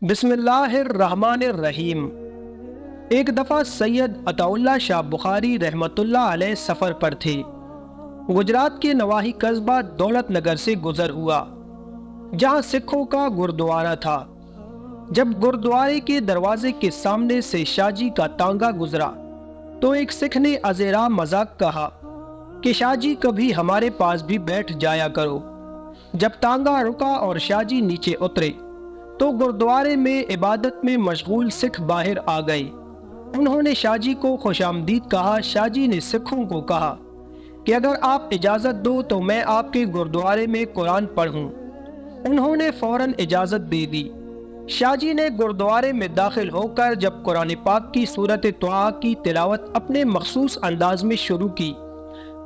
बिस्मिल्लाहिर्रहमानिर्रहीम। एक दफ़ा सैयद अताउल्लाह शाह बुखारी रहमतुल्लाह अलैह सफ़र पर थे। गुजरात के नवाही कस्बा दौलत नगर से गुजर हुआ, जहाँ सिखों का गुरुद्वारा था। जब गुरुद्वारे के दरवाजे के सामने से शाहजी का तांगा गुजरा तो एक सिख ने अज़ेरा मजाक कहा कि शाहजी कभी हमारे पास भी बैठ जाया करो। जब तांगा रुका और शाहजी नीचे उतरे तो गुरुद्वारे में इबादत में मशगूल सिख बाहर आ गए। उन्होंने शाहजी को खुशामदीद कहा। शाहजी ने सिखों को कहा कि अगर आप इजाज़त दो तो मैं आपके गुरुद्वारे में कुरान पढ़ूं। उन्होंने फौरन इजाज़त दे दी। शाहजी ने गुरुद्वारे में दाखिल होकर जब कुरान पाक की सूरत तोआ की तिलावत अपने मखसूस अंदाज में शुरू की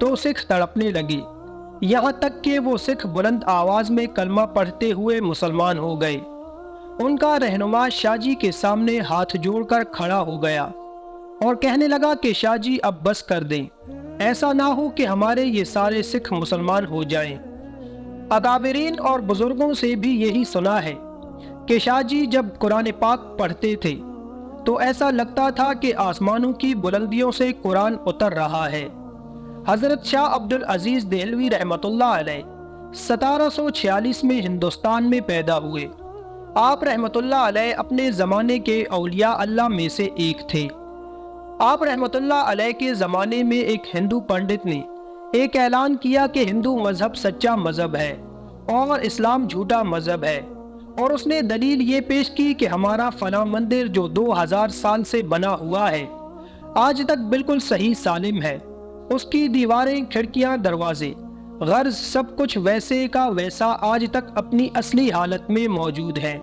तो सिख तड़पने लगे, यहाँ तक कि वो सिख बुलंद आवाज़ में कलमा पढ़ते हुए मुसलमान हो गए। उनका रहनुमा शाहजी के सामने हाथ जोड़कर खड़ा हो गया और कहने लगा कि शाहजी अब बस कर दें, ऐसा ना हो कि हमारे ये सारे सिख मुसलमान हो जाएं। अकाबिरीन और बुजुर्गों से भी यही सुना है कि शाहजी जब कुरान पाक पढ़ते थे तो ऐसा लगता था कि आसमानों की बुलंदियों से कुरान उतर रहा है। हज़रत शाह अब्दुल अजीज़ देहलवी रहमतुल्लाह अलैह 1746 में हिंदुस्तान में पैदा हुए। आप रहमतुल्लाह अलैह अपने ज़माने के औलिया अल्लाह में से एक थे। आप रहमतुल्लाह अलैह के ज़माने में एक हिंदू पंडित ने एक ऐलान किया कि हिंदू मज़हब सच्चा मज़हब है और इस्लाम झूठा मज़हब है, और उसने दलील ये पेश की कि हमारा फला मंदिर जो 2000 साल से बना हुआ है आज तक बिल्कुल सही सालिम है। उसकी दीवारें, खिड़कियां, दरवाजे, गर्ज सब कुछ वैसे का वैसा आज तक अपनी असली हालत में मौजूद है,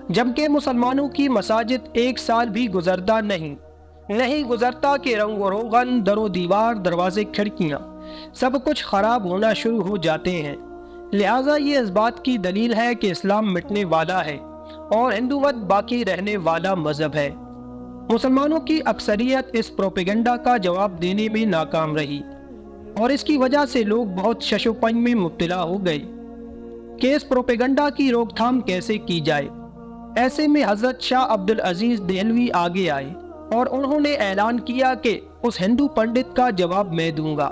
जबकि मुसलमानों की मसाजिद एक साल भी गुजरता नहीं गुजरता कि रंग व रोगन, दरो दीवार, दरवाजे, खिड़कियां सब कुछ खराब होना शुरू हो जाते हैं। लिहाजा ये इस बात की दलील है कि इस्लाम मिटने वाला है और हिंदू मत बाकी रहने वाला मजहब है। मुसलमानों की अक्सरियत इस प्रोपेगेंडा का जवाब देने में नाकाम रही और इसकी वजह से लोग बहुत शशोपंज में मुब्तला हो गए कि इस प्रोपेगेंडा की रोकथाम कैसे की जाए। ऐसे में हज़रत शाह अब्दुल अजीज़ देहलवी आगे आए और उन्होंने ऐलान किया कि उस हिंदू पंडित का जवाब मैं दूंगा।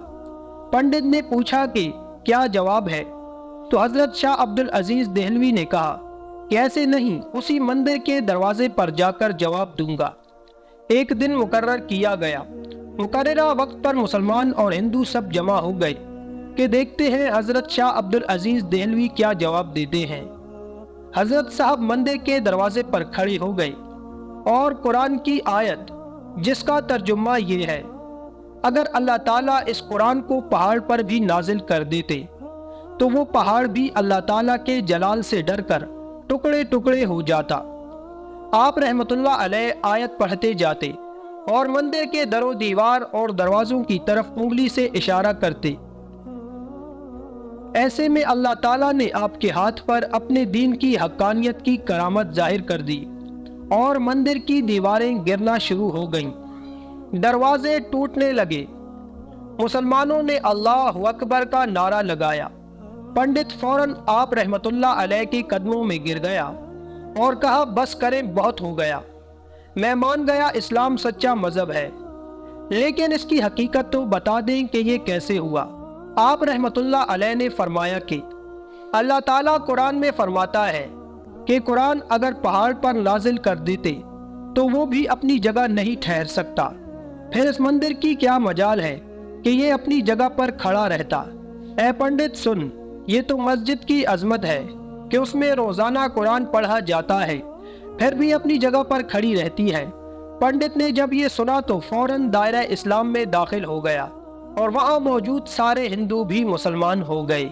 पंडित ने पूछा कि क्या जवाब है, तो हज़रत शाह अब्दुल अजीज़ देहलवी ने कहा कि ऐसे नहीं, उसी मंदिर के दरवाजे पर जाकर जवाब दूंगा। एक दिन मुकर्रर किया गया। मुकर्ररा वक्त पर मुसलमान और हिंदू सब जमा हो गए कि देखते हैं हज़रत शाह अब्दुल अजीज़ देहलवी क्या जवाब देते हैं। हज़रत साहब मंदिर के दरवाजे पर खड़े हो गए और कुरान की आयत जिसका तर्जुमा ये है, अगर अल्लाह ताला इस कुरान को पहाड़ पर भी नाजिल कर देते तो वो पहाड़ भी अल्लाह ताला के जलाल से डरकर टुकड़े टुकड़े हो जाता। आप रहमतुल्लाह अलैह आयत पढ़ते जाते और मंदिर के दरो दीवार और दरवाज़ों की तरफ उंगली से इशारा करते। ऐसे में अल्लाह ताला ने आपके हाथ पर अपने दीन की हक्कानियत की करामत जाहिर कर दी और मंदिर की दीवारें गिरना शुरू हो गईं, दरवाजे टूटने लगे। मुसलमानों ने अल्लाह अकबर का नारा लगाया। पंडित फौरन आप रहमतुल्लाह अलैह के कदमों में गिर गया और कहा, बस करें, बहुत हो गया, मैं मान गया इस्लाम सच्चा मजहब है, लेकिन इसकी हकीकत तो बता दें कि ये कैसे हुआ। आप रहमतुल्लाह अलैह ने फरमाया कि अल्लाह ताला कुरान में फरमाता है कि कुरान अगर पहाड़ पर नाजिल कर देते तो वो भी अपनी जगह नहीं ठहर सकता, फिर इस मंदिर की क्या मजाल है कि ये अपनी जगह पर खड़ा रहता। ऐ पंडित सुन, ये तो मस्जिद की अजमत है कि उसमें रोज़ाना कुरान पढ़ा जाता है, फिर भी अपनी जगह पर खड़ी रहती है। पंडित ने जब ये सुना तो फौरन दायरा इस्लाम में दाखिल हो गया और वहाँ मौजूद सारे हिंदू भी मुसलमान हो गए।